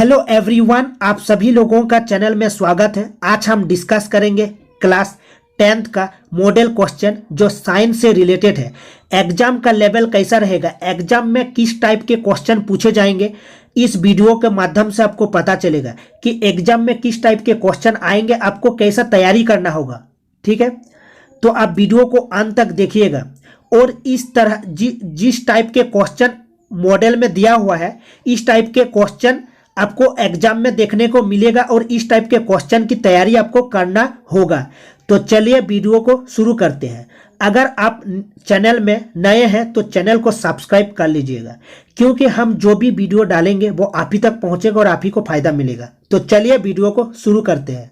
Hello everyone, आप सभी लोगों का चैनल में स्वागत है। आज हम डिस्कस करेंगे क्लास 10th का मॉडल क्वेश्चन जो साइंस से रिलेटेड है। एग्जाम का लेवल कैसा रहेगा, एग्जाम में किस टाइप के क्वेश्चन पूछे जाएंगे, इस वीडियो के माध्यम से आपको पता चलेगा कि एग्जाम में किस टाइप के क्वेश्चन आएंगे, आपको कैसा तैयारी करना होगा। ठीक है, तो आप वीडियो को अंत तक देखिएगा और इस तरह जिस टाइप के क्वेश्चन मॉडल में दिया हुआ है, इस टाइप के क्वेश्चन आपको एग्जाम में देखने को मिलेगा और इस टाइप के क्वेश्चन की तैयारी आपको करना होगा। तो चलिए वीडियो को शुरू करते हैं। अगर आप चैनल में नए हैं तो चैनल को सब्सक्राइब कर लीजिएगा, क्योंकि हम जो भी वीडियो डालेंगे वो आप ही तक पहुंचेगा और आप ही को फायदा मिलेगा। तो चलिए वीडियो को शुरू करते हैं।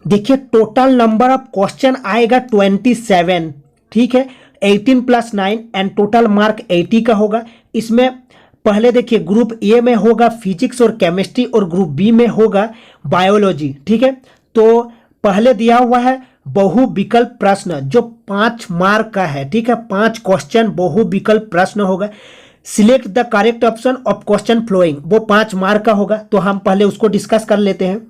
देखिए, टोटल नंबर ऑफ क्वेश्चन आएगा 27। ठीक है, 18 + 9 एंड टोटल मार्क 80 का होगा। इसमें पहले देखिए, ग्रुप ए में होगा फिजिक्स और केमिस्ट्री और ग्रुप बी में होगा बायोलॉजी। ठीक है, तो पहले दिया हुआ है बहु विकल्प प्रश्न जो 5 मार्क का है। ठीक है, 5 क्वेश्चन बहु विकल्प प्रश्न होगा। Select the correct option of question following, वो 5 मार्क का होगा। तो हम पहले उसको डिस्कस कर लेते हैं।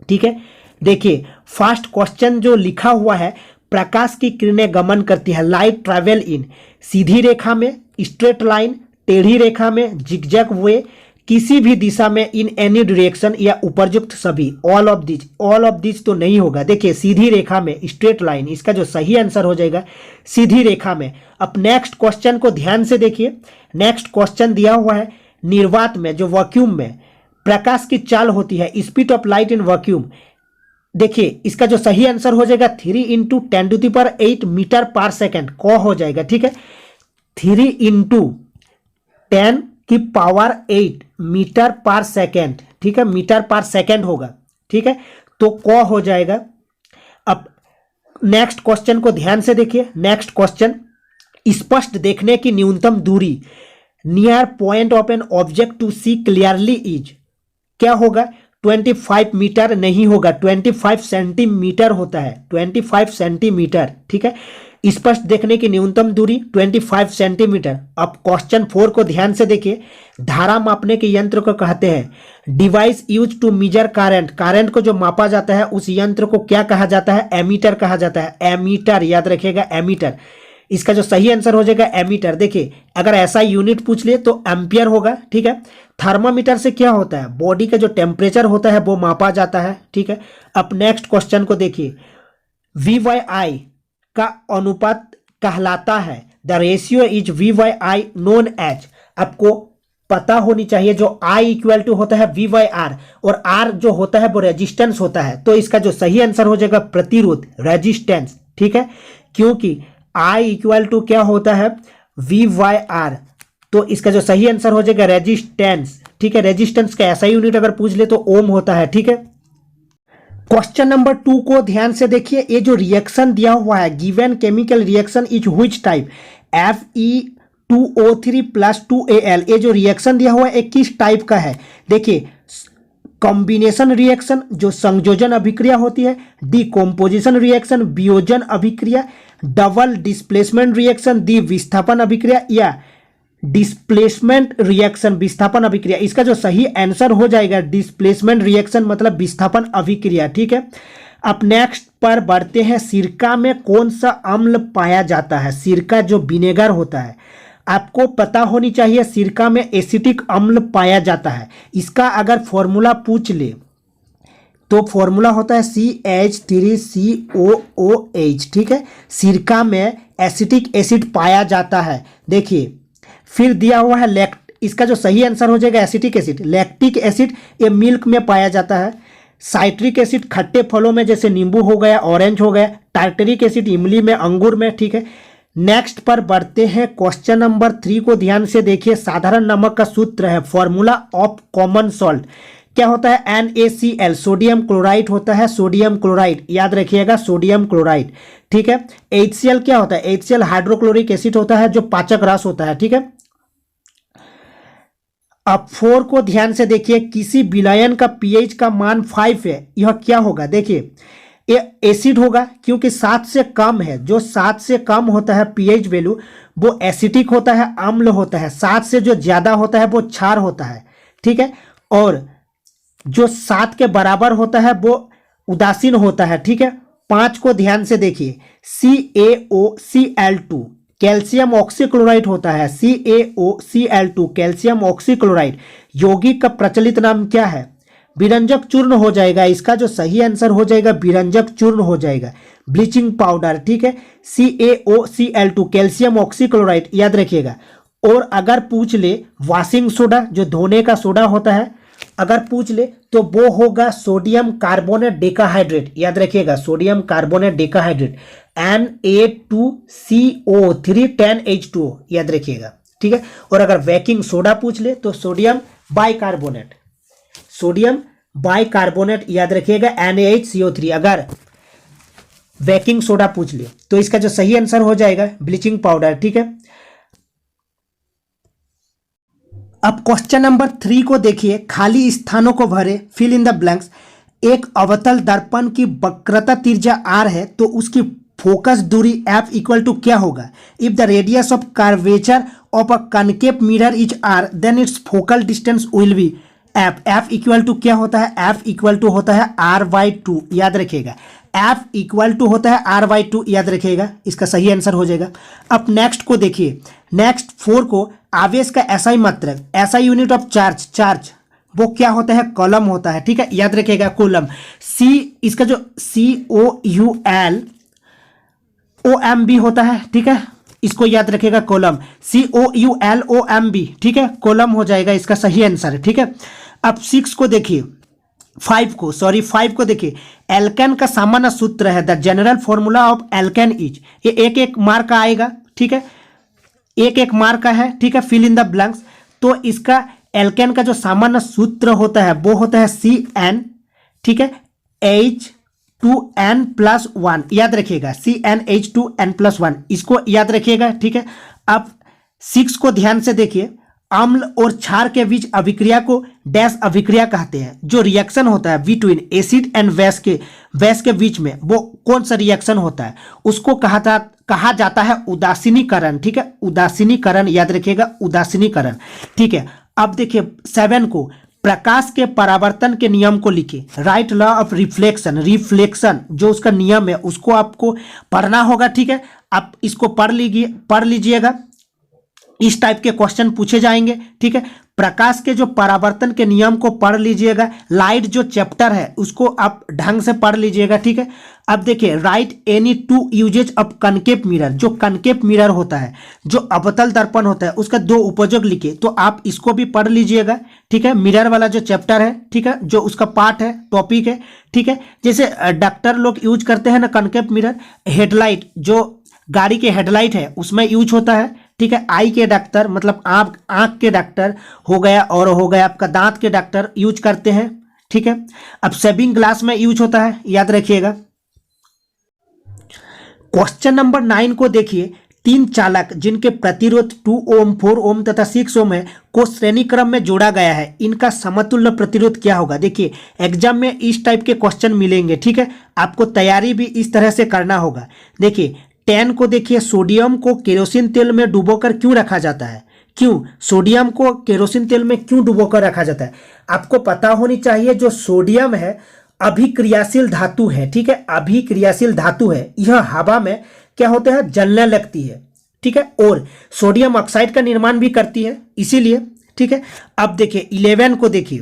ठीक है, देखिए फर्स्ट क्वेश्चन जो लिखा हुआ है, प्रकाश की किरणें गमन करती है, लाइट ट्रैवल इन सीधी रेखा में, स्ट्रेट लाइन, टेढ़ी रेखा में, जिगजैग वे, किसी भी दिशा में, इन एनी डायरेक्शन या उपरयुक्त सभी, ऑल ऑफ दिस तो नहीं होगा। देखिए सीधी रेखा में, स्ट्रेट लाइन, इसका जो सही आंसर हो जाएगा सीधी रेखा में। अब नेक्स्ट क्वेश्चन को ध्यान से देखिए। नेक्स्ट क्वेश्चन दिया हुआ है निर्वात में, जो वैक्यूम में प्रकाश की चाल होती है, speed of light in vacuum. देखिए इसका जो सही आंसर हो जाएगा 3 × 10⁸ मीटर पर सेकेंड क हो जाएगा। ठीक है, 3 × 10⁸ मीटर पर सेकेंड। ठीक है, मीटर पर सेकेंड होगा। ठीक है, तो क हो जाएगा। अब नेक्स्ट क्वेश्चन को ध्यान से देखिए। नेक्स्ट क्वेश्चन, स्पष्ट देखने की न्यूनतम दूरी near point of an object to see clearly is, क्या होगा? 25 मीटर नहीं होगा, 25 सेंटीमीटर होता है, 25 सेंटीमीटर। ठीक है, स्पष्ट देखने की न्यूनतम दूरी 25 सेंटीमीटर। अब क्वेश्चन 4 को ध्यान से देखिए। धारा मापने के यंत्र को कहते हैं device use to measure current, current को जो मापा जाता है उस यंत्र को क्या कहा जाता है? एमीटर कहा जाता है। एमीटर, याद रखिएगा एमीटर। इसका जो सही आंसर हो जाएगा एमीटर। देखिए अगर ऐसा यूनिट पूछ ले तो एम्पियर होगा। ठीक है, थर्मामीटर से क्या होता है? बॉडी का जो टेम्परेचर होता है वो मापा जाता है। ठीक है, अब नेक्स्ट क्वेश्चन को देखिए। V/I का अनुपात कहलाता है, the ratio is V/I known as, आपको पता होनी चाहिए जो I = होता है V/R और R जो होता है वो रेजिस्टेंस होता है। तो इसका जो सही आंसर हो जाएगा प्रतिरोध, रेजिस्टेंस। ठीक है, क्योंकि I = क्या होता है? V/R, तो इसका जो सही आंसर हो जाएगा रेजिस्टेंस। ठीक है, रेजिस्टेंस का ऐसा यूनिट अगर पूछ ले तो ओम होता है। ठीक है, क्वेश्चन नंबर 2 को ध्यान से देखिए। ये जो रिएक्शन दिया हुआ है, given chemical reaction is which type? Fe2O3 + 2Al, ये जो रिएक्शन दिया हुआ है एक किस टाइप का है? देखिए कॉम्बिनेशन रिएक्शन जो संयोजन अभिक्रिया होती है, डिकम्पोजिशन रिएक्शन वियोजन अभिक्रिया, डबल डिस्प्लेसमेंट रिएक्शन द्विविस्थापन अभिक्रिया, या डिस्प्लेसमेंट रिएक्शन विस्थापन अभिक्रिया। इसका जो सही आंसर हो जाएगा डिस्प्लेसमेंट रिएक्शन, मतलब विस्थापन अभिक्रिया। ठीक है, अब नेक्स्ट पर बढ़ते हैं। सिरका में कौन सा अम्ल पाया जाता है? सिरका जो विनेगर होता है, आपको पता होनी चाहिए सिरका में एसिटिक अम्ल पाया जाता है। इसका अगर फॉर्मूला पूछ ले तो फॉर्मूला होता है CH3COOH। ठीक है, सिरका में एसिटिक एसिड पाया जाता है। देखिए फिर दिया हुआ है इसका जो सही आंसर हो जाएगा एसिटिक एसिड। लैक्टिक एसिड ये मिल्क में पाया जाता है। साइट्रिक एसिड खट्टे फलों में, जैसे नींबू हो गया, ऑरेंज हो गया। टार्टरिक एसिड इमली में, अंगूर में। ठीक है, नेक्स्ट पर बढ़ते हैं। क्वेश्चन नंबर 3 को ध्यान से देखिए। साधारण नमक का सूत्र है, फॉर्मूला ऑफ कॉमन सॉल्ट क्या होता है? NaCl, सोडियम क्लोराइड होता है, सोडियम क्लोराइड, याद रखिएगा सोडियम क्लोराइड। ठीक है, HCl क्या होता है? HCl हाइड्रोक्लोरिक एसिड होता है जो पाचक रस होता है। ठीक है, अब 4 को ध्यान से देखिए। किसी विलयन का pH का मान 5 है, यह क्या होगा? देखिए ये एसिड होगा, क्योंकि 7 से कम है। जो 7 से कम होता है pH वैल्यू वो एसिटिक होता है, अम्ल होता है। 7 से जो ज्यादा होता है वो क्षार होता है। ठीक है, और जो 7 के बराबर होता है वो उदासीन होता है, ठीक है। 5 को ध्यान से देखिए, CaOCl2 कैल्शियम ऑक्सीक्लोराइड होता है, CaOCl2 कैल्शियम ऑक्सीक्लोराइड। यौगिक का प्रचलित नाम क्या है? विरंजक चूर्ण हो जाएगा। इसका जो सही आंसर हो जाएगा विरंजक चूर्ण हो जाएगा, ब्लीचिंग पाउडर, ठीक है। CaOCl2 कैल्शियम ऑक्सीक्लोराइड याद रखिएगा। और अगर पूछ ले वॉशिंग सोडा, जो धोने का सोडा होता है, अगर पूछ ले तो वो होगा सोडियम कार्बोनेट डेकाहाइड्रेट, याद रखिएगा, sodium carbonate decahydrate, Na2CO3 10H2O, याद रखिएगा, ठीक है। और अगर बेकिंग सोडा पूछ ले तो सोडियम बाइकार्बोनेट, सोडियम बाइकार्बोनेट याद रखिएगा, NaHCO3। अगर बेकिंग सोडा पूछ ले तो इसका जो सही आंसर हो जाएगा ब्लीचिंग पाउडर, ठीक है। अब क्वेश्चन नंबर 3 को देखिए, खाली स्थानों को भरे, फिल इन द ब्लैंक्स। एक अवतल दर्पण की वक्रता त्रिज्या r है तो उसकी फोकस दूरी f इक्वल टू क्या होगा? If the radius of curvature of a concave mirror is r then its focal distance will be f। f equal to क्या होता है? f इक्वल टू होता है r/2, याद रखिएगा। f इक्वल टू होता है r/2, याद रखिएगा, इसका सही आंसर हो जाएगा। अब नेक्स्ट को देखिए, नेक्स्ट 4 को, आवेश का SI मात्रक, SI unit of charge, charge वो क्या होता है? कॉलम होता है, ठीक है, याद रखिएगा, कॉलम। C इसका जो COULOMB होता है, ठीक है, इसको याद रखिएगा, कॉलम, COULOMB, ठीक है, कॉलम हो जाएगा इसका सही आंसर, ठीक है। अब 6 को देखिए, 5 को देखिए, एल्केन का सामान्य सूत्र है, the general formula of alkene is, ये एक एक मार्क का आएगा, ठीक है, एक एक मार्क का है, ठीक है, फिल इन द ब्लैंक्स। तो इसका एल्केन का जो सामान्य सूत्र होता है वो होता है CN, ठीक है, H2N+1, याद रखिएगा, CnH2N+1, इसको याद रखिएगा, ठीक है। अब 6 को ध्यान से देखिए, अम्ल और क्षार के बीच अभिक्रिया को डैश अभिक्रिया कहते हैं। जो रिएक्शन होता है बिटवीन एसिड एंड बेस के बीच में, वो कौन सा रिएक्शन होता है? उसको कहा जाता है उदासीनीकरण, ठीक है, उदासीनीकरण, याद रखिएगा, उदासीनीकरण, ठीक है। अब देखिए 7 को, प्रकाश के परावर्तन के नियम को लिखिए, right law of reflection, reflection जो उसका नियम है उसको आपको पढ़ना होगा, ठीक है। आप इसको पढ़ लीजिएगा, इस टाइप के क्वेश्चन पूछे जाएंगे, ठीक है। प्रकाश के जो परावर्तन के नियम को पढ़ लीजिएगा, लाइट जो चैप्टर है उसको आप ढंग से पढ़ लीजिएगा, ठीक है। अब देखिए, write any 2 uses of concave mirror, जो कनकेव मिरर होता है, जो अवतल दर्पण होता है, उसका 2 उपयोग लिखिए, तो आप इसको भी पढ़ लीजिएगा, ठीक है। मिरर वाला जो चैप्टर है, ठीक है, जो उसका पार्ट है, टॉपिक है, ठीक है। जैसे डॉक्टर लोग यूज करते हैं ना कनकेव मिरर, हेडलाइट, जो गाड़ी के हेडलाइट है उसमें यूज होता है, ठीक है। आई के डॉक्टर मतलब आंख के डॉक्टर हो गया, और हो गया आपका दांत के डॉक्टर यूज करते हैं, ठीक है। अब सेविंग ग्लास में यूज होता है, याद रखिएगा। क्वेश्चन नंबर 9 को देखिए, 3 चालक जिनके प्रतिरोध 2 ओम 4 ओम तथा 6 ओम है को श्रेणी क्रम में जोड़ा गया है, इनका समतुल्य प्रतिरोध क्या होगा? देखिए एग्जाम में इस टाइप के क्वेश्चन मिलेंगे, ठीक है, आपको तैयारी भी इस तरह से करना होगा। देखिए 10 को देखिए, सोडियम को केरोसिन तेल में डुबोकर क्यों रखा जाता है? क्यों सोडियम को केरोसिन तेल में क्यों डुबोकर रखा जाता है? आपको पता होनी चाहिए, जो सोडियम है अभिक्रियाशील धातु है, ठीक है, अभिक्रियाशील धातु है, यह हवा में क्या होता है? जलने लगती है, ठीक है, और सोडियम ऑक्साइड का निर्माण भी करती है, इसीलिए, ठीक है। अब देखिए 11 को देखिए,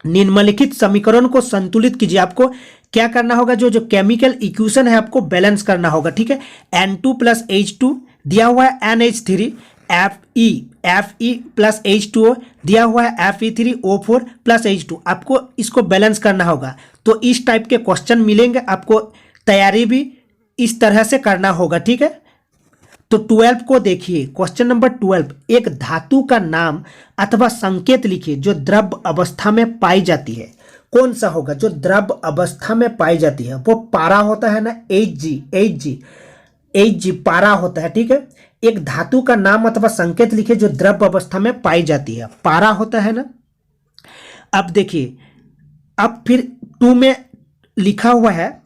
निम्नलिखित समीकरण को संतुलित कीजिए। आपको क्या करना होगा? जो केमिकल इक्वेशन है आपको बैलेंस करना होगा, ठीक है। N2 + H2 दिया हुआ है NH3, Fe + H2O दिया हुआ है Fe3O4 + H2, आपको इसको बैलेंस करना होगा। तो इस टाइप के क्वेश्चन मिलेंगे, आपको तैयारी भी इस तरह से करना होगा, ठीक है। तो 12 को देखिए, क्वेश्चन नंबर 12, एक धातु का नाम अथवा संकेत लिखिए जो द्रव अवस्था में पाई जाती है। कौन सा होगा जो द्रव अवस्था में पाई जाती है? वो पारा होता है ना, Hg पारा होता है, ठीक है। एक धातु का नाम अथवा संकेत लिखिए जो द्रव अवस्था में पाई जाती है, पारा होता है ना। अब देखिए, अब फिर 2 में लिखा हुआ है,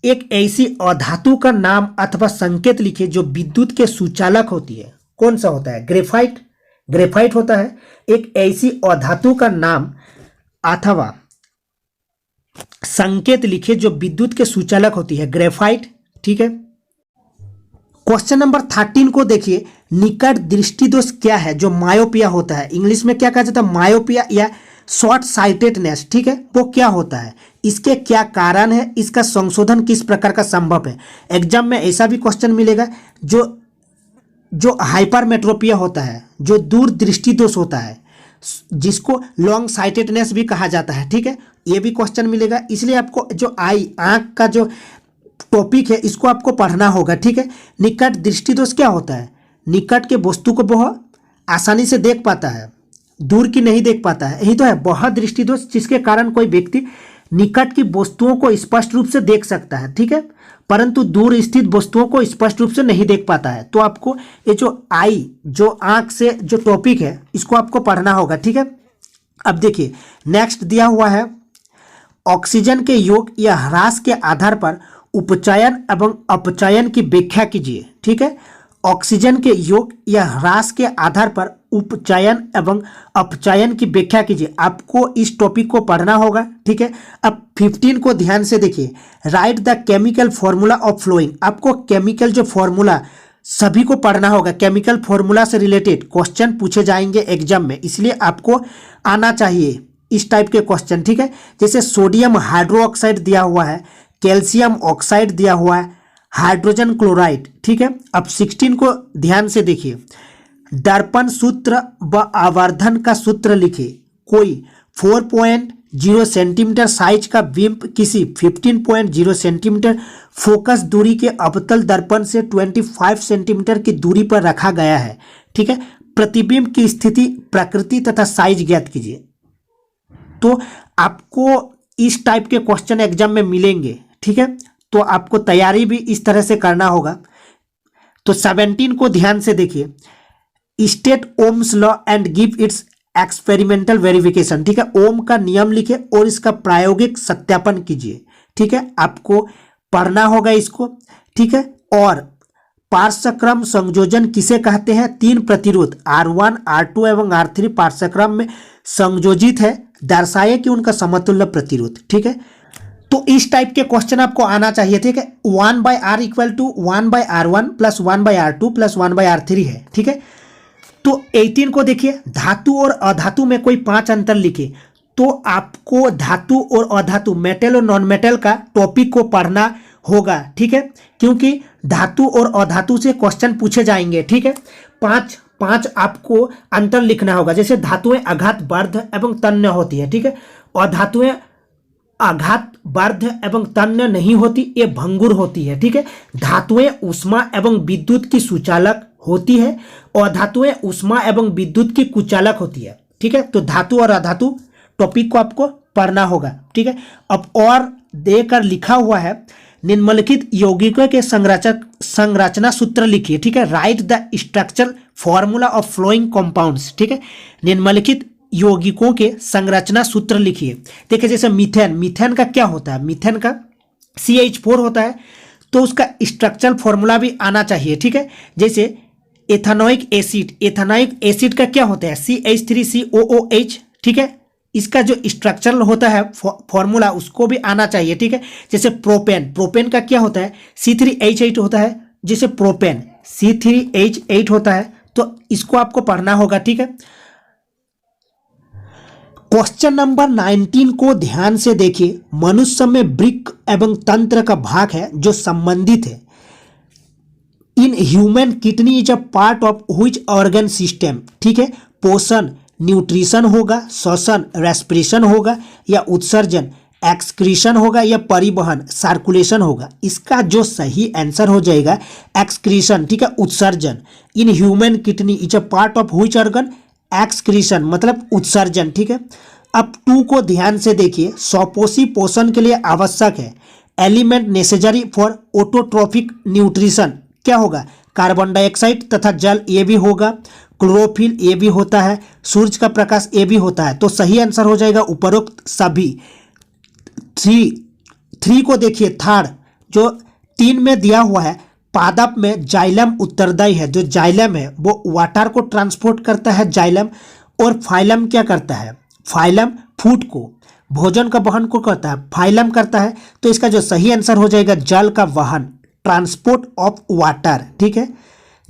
एक ऐसी अधातु का नाम अथवा संकेत लिखिए जो विद्युत के सुचालक होती है। कौन सा होता है? ग्रेफाइट होता है। एक ऐसी अधातु का नाम अथवा संकेत लिखे जो विद्युत के सुचालक होती है, ग्रेफाइट। ठीक है। क्वेश्चन नंबर 13 को देखिए, निकट दृष्टि दोष क्या है जो मायोपिया होता है, इंग्लिश में क्या कहा जाता है, मायोपिया या शॉर्ट साइटेडनेस। ठीक है, वो क्या होता है, इसके क्या कारण है, इसका संशोधन किस प्रकार का संभव है। एग्जाम में ऐसा भी क्वेश्चन मिलेगा जो हाइपरमेट्रोपिया होता है, जो दूर दृष्टि दोष होता है, जिसको लॉन्ग साइटेडनेस भी कहा जाता है। ठीक है, ये भी क्वेश्चन मिलेगा, इसलिए आपको जो आंख का जो टॉपिक है इसको आपको पढ़ना होगा। ठीक है। निकट दृष्टि दोष क्या होता है, निकट के वस्तु को बहुत आसानी से देख पाता है, दूर की नहीं देख पाता है, यही तो है बहुत दृष्टि दोष, जिसके कारण कोई व्यक्ति निकट की वस्तुओं को स्पष्ट रूप से देख सकता है। ठीक है, परंतु दूर स्थित वस्तुओं को स्पष्ट रूप से नहीं देख पाता है। तो आपको ये जो आंख से जो टॉपिक है इसको आपको पढ़ना होगा। ठीक है। अब देखिए नेक्स्ट दिया हुआ है, ऑक्सीजन के योग या ह्रास के आधार पर उपचयन एवं अपचयन की व्याख्या कीजिए। ठीक है, ऑक्सीजन के योग या ह्रास के आधार पर उपचयन एवं अपचयन की व्याख्या कीजिए। आपको इस टॉपिक को पढ़ना होगा। ठीक है। अब 15 को ध्यान से देखिए, write the chemical formula of following. आपको केमिकल जो फॉर्मूला सभी को पढ़ना होगा, केमिकल फॉर्मूला से रिलेटेड क्वेश्चन पूछे जाएंगे एग्जाम में, इसलिए आपको आना चाहिए इस टाइप के क्वेश्चन। ठीक है, जैसे सोडियम हाइड्रोक्साइड दिया हुआ है, कैल्शियम ऑक्साइड दिया हुआ है, हाइड्रोजन क्लोराइड। ठीक है। अब 16 को ध्यान से देखिए, दर्पण सूत्र व आवर्धन का सूत्र लिखिए। कोई 4.0 सेंटीमीटर साइज का बिंब किसी 15.0 सेंटीमीटर फोकस दूरी के अवतल दर्पण से 25 सेंटीमीटर की दूरी पर रखा गया है। ठीक है, प्रतिबिंब की स्थिति, प्रकृति तथा साइज ज्ञात कीजिए। तो आपको इस टाइप के क्वेश्चन एग्जाम में मिलेंगे। ठीक है, तो आपको तैयारी भी इस तरह से करना होगा। तो 17 को ध्यान से देखिए, state Ohm's law and give its experimental verification. ठीक है, ओम का नियम लिखे और इसका प्रायोगिक सत्यापन कीजिए। ठीक है, आपको पढ़ना होगा इसको। ठीक है, और पार्श्वक्रम संयोजन किसे कहते हैं, 3 प्रतिरोध R1, R2 एवं R3 पार्श्वक्रम में संयोजित है, दर्शाए कि उनका समतुल्य प्रतिरोध। ठीक है, तो इस टाइप के क्वेश्चन आपको आना चाहिए। ठीक है, 1/R equal to 1/R1 plus 1/R2 plus 1/R3 है। ठीक है, तो 18 को देखिए, धातु और अधातु में कोई 5 अंतर लिखे। तो आपको धातु और अधातु, मेटल और नॉन मेटल का टॉपिक को पढ़ना होगा। ठीक है, क्योंकि धातु और अधातु से क्वेश्चन पूछे जाएंगे। ठीक है, पांच आपको अंतर लिखना होगा। जैसे धातुएं आघात बार्ध एवं तन्य होती है। ठीक है, अधातुएं आघात बार्ध एवं तन्य नहीं होती, ये भंगुर होती है। ठीक है, धातुएं ऊष्मा एवं विद्युत की सुचालक होती है और धातुएं ऊष्मा एवं विद्युत की कुचालक होती है। ठीक है, तो धातु और अधातु टॉपिक को आपको पढ़ना होगा। ठीक है, अब और देकर लिखा हुआ है, निम्नलिखित यौगिकों के संरचना सूत्र लिखिए। ठीक है, write the structural formula of following compounds. ठीक है, निम्नलिखित यौगिकों के संरचना सूत्र लिखिए। देखिए जैसे मीथेन का क्या होता है, मीथेन का CH4 होता है, तो उसका स्ट्रक्चरल फॉर्मूला भी आना चाहिए। ठीक है, जैसे एथेनोइक एसिड का क्या होता है, CH3COOH। ठीक है, इसका जो स्ट्रक्चरल होता है फॉर्मूला उसको भी आना चाहिए। ठीक है, जैसे प्रोपेन का क्या होता है, C3H8 होता है, जैसे प्रोपेन C3H8 होता है, तो इसको आपको पढ़ना होगा। ठीक है, क्वेश्चन नंबर 19 को ध्यान से देखिए, मनुष्य में वृक्क एवं तंत्र का भाग है जो संबंधित है। In human kidney is a part of which organ system. ठीक है, पोषण न्यूट्रिशन होगा, श्वसन रेस्पिरेशन होगा, या उत्सर्जन एक्सक्रीशन होगा, या परिवहन सर्कुलेशन होगा। इसका जो सही आंसर हो जाएगा एक्सक्रीशन। ठीक है, उत्सर्जन। In human kidney is a part of which organ, excretion मतलब उत्सर्जन। ठीक है, अब 2 को ध्यान से देखिए, स्वपोषी पोषण के लिए आवश्यक है, element necessary for autotrophic nutrition क्या होगा, कार्बन डाइऑक्साइड तथा जल, ये भी होगा, क्लोरोफिल ये भी होता है, सूर्य का प्रकाश ये भी होता है। तो सही आंसर हो जाएगा उपरोक्त सभी। 3 को देखिए, थर्ड जो 3 में दिया हुआ है, पादप में जाइलम उत्तरदायी है। जो जाइलम है वो वाटर को ट्रांसपोर्ट करता है, जाइलम। और फाइलम क्या करता है, फाइलम फूड को, भोजन का वहन को करता है, फाइलम करता है। तो इसका जो सही आंसर हो जाएगा जल का वहन, ट्रांसपोर्ट ऑफ वाटर, ठीक है।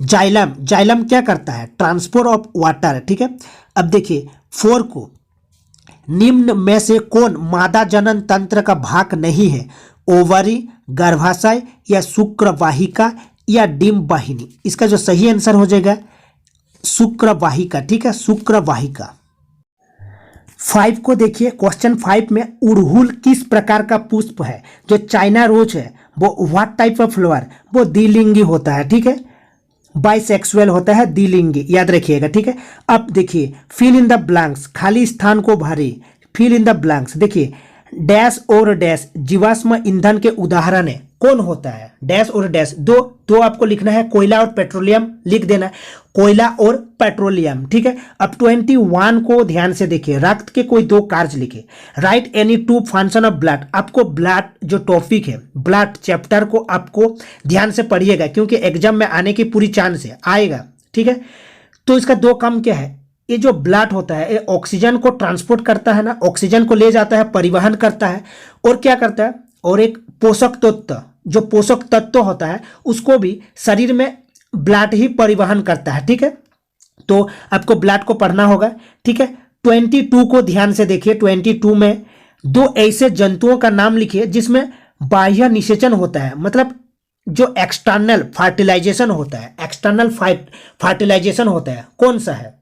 जाइलम, जाइलम क्या करता है, ट्रांसपोर्ट ऑफ वाटर, ठीक है। अब देखिए 4 को, निम्न में से कौन मादा जनन तंत्र का भाग नहीं है, ओवरी, गर्भाशय या शुक्रवाहिका या डिंब वाहिनी। इसका जो सही आंसर हो जाएगा शुक्रवाहिका, ठीक है, शुक्रवाहिका। 5 को देखिए, क्वेश्चन 5 में उड़हुल किस प्रकार का पुष्प है, जो चाइना रोज है वो व्हाट टाइप ऑफ फ्लावर, वो द्विलिंगी होता है, ठीक है, बाइसेक्सुअल होता है, द्विलिंगी, याद रखिएगा, ठीक है। अब देखिए फिल इन द ब्लैंक्स, खाली स्थान को भरे, फिल इन द ब्लैंक्स। देखिए डैश और डैश जीवाश्म ईंधन के उदाहरण है, कौन होता है, डैश और डैश, दो आपको लिखना है, कोयला और पेट्रोलियम लिख देना है, कोयला और पेट्रोलियम, ठीक है। अब 21 को ध्यान से देखिए, रक्त के कोई 2 कार्य लिखे, right any 2 function of blood. आपको ब्लड जो टॉपिक है, ब्लड चैप्टर को आपको ध्यान से पढ़िएगा, क्योंकि एग्जाम में आने की पूरी चांस है, आएगा, ठीक है। तो इसका 2 काम क्या है, ये जो ब्लड होता है ये ऑक्सीजन को ट्रांसपोर्ट करता है ना, ऑक्सीजन को ले जाता है, परिवहन करता है, और क्या करता है, और एक पोषक तत्व, जो पोषक तत्व होता है उसको भी शरीर में ब्लड ही परिवहन करता है, ठीक है। तो आपको ब्लड को पढ़ना होगा, ठीक है। 22 को ध्यान से देखिए, 22 में 2 ऐसे जंतुओं का नाम लिखिए जिसमें बाह्य निषेचन होता है, मतलब जो एक्सटर्नल फर्टिलाइजेशन होता है, एक्सटर्नल फर्टिलाइजेशन होता है, कौन सा है।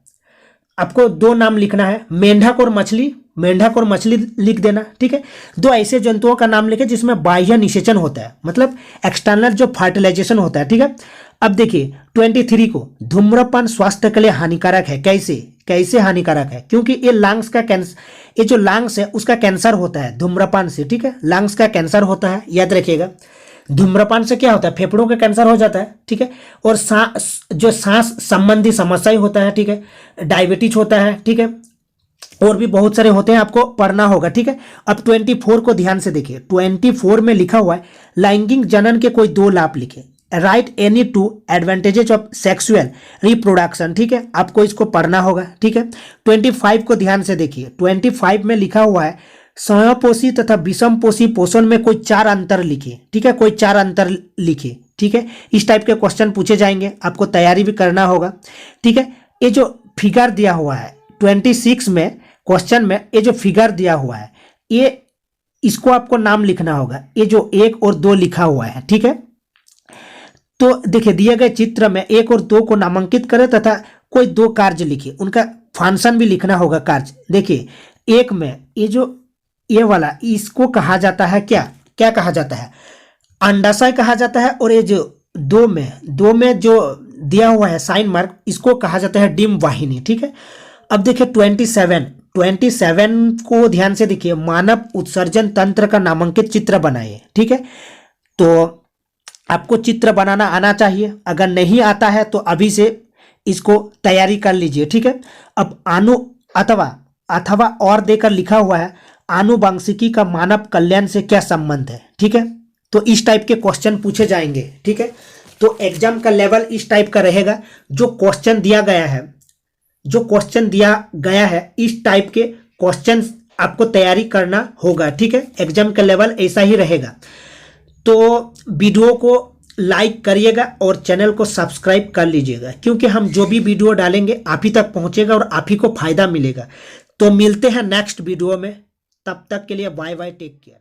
आपको 2 नाम लिखना है, मेंढक और मछली, मेंढक और मछली लिख देना, ठीक है। 2 ऐसे जंतुओं का नाम लिखे जिसमें बाह्य निषेचन होता है, मतलब एक्सटर्नल जो फर्टिलाइजेशन होता है, ठीक है। अब देखिए 23 को, धूम्रपान स्वास्थ्य के लिए हानिकारक है, कैसे, कैसे हानिकारक है, क्योंकि ये लंग्स का कैंसर, ये जो लंग्स है उसका कैंसर होता है धूम्रपान से, ठीक है, लंग्स का कैंसर होता है, याद रखिएगा। धूम्रपान से क्या होता है, फेफड़ों का कैंसर हो जाता है, ठीक है, और जो सांस संबंधी समस्या होता है, ठीक है, डायबिटीज होता है, ठीक है, और भी बहुत सारे होते हैं, आपको पढ़ना होगा, ठीक है। अब 24 को ध्यान से देखिए, 24 में लिखा हुआ है लैंगिक जनन के कोई 2 लाभ लिखे, right any 2 advantages of sexual reproduction, ठीक है, आपको इसको पढ़ना होगा, ठीक है। 25 को ध्यान से देखिए, 25 में लिखा हुआ है स्वयंपोषी तथा विषमपोषी पोषण में कोई 4 अंतर लिखे, ठीक है, कोई 4 अंतर लिखे, ठीक है। इस टाइप के क्वेश्चन पूछे जाएंगे, आपको तैयारी भी करना होगा, ठीक है। ये जो फिगर दिया हुआ है 26 में क्वेश्चन में, ये जो फिगर दिया हुआ है, ये इसको आपको नाम लिखना होगा, ये जो 1 और 2 लिखा हुआ है, ठीक है। तो देखिए दिए गए चित्र में 1 और 2 को नामांकित करें तथा कोई 2 कार्य लिखिए, उनका फंक्शन भी लिखना होगा, कार्य। देखिए 1 में ये जो ये वाला, इसको कहा जाता है क्या, क्या कहा जाता है, अंडाशय कहा जाता है, और ये जो 2 में जो दिया हुआ है साइन मार्क, इसको कहा जाता है डिंब वाहिनी, ठीक है। अब देखिए 27 को ध्यान से देखिए, मानव उत्सर्जन तंत्र का नामांकित चित्र बनाइए, ठीक है। तो आपको चित्र बनाना आना चाहिए, अगर नहीं आता है तो अभी से इसको तैयारी कर लीजिए, ठीक है। अब अनु अथवा और देकर लिखा हुआ है, आनुवंशिकी का मानव कल्याण से क्या संबंध है, ठीक है। तो इस टाइप के क्वेश्चन पूछे जाएंगे, ठीक है। तो एग्जाम का लेवल इस टाइप का रहेगा, जो क्वेश्चन दिया गया है इस टाइप के क्वेश्चन आपको तैयारी करना होगा, ठीक है। एग्जाम का लेवल ऐसा ही रहेगा। तो वीडियो को लाइक करिएगा और चैनल को सब्सक्राइब कर लीजिएगा, क्योंकि हम जो भी वीडियो डालेंगे आप ही तक पहुंचेगा और आप ही को फायदा मिलेगा। तो मिलते हैं नेक्स्ट वीडियो में, तब तक के लिए बाय बाय, टेक केयर।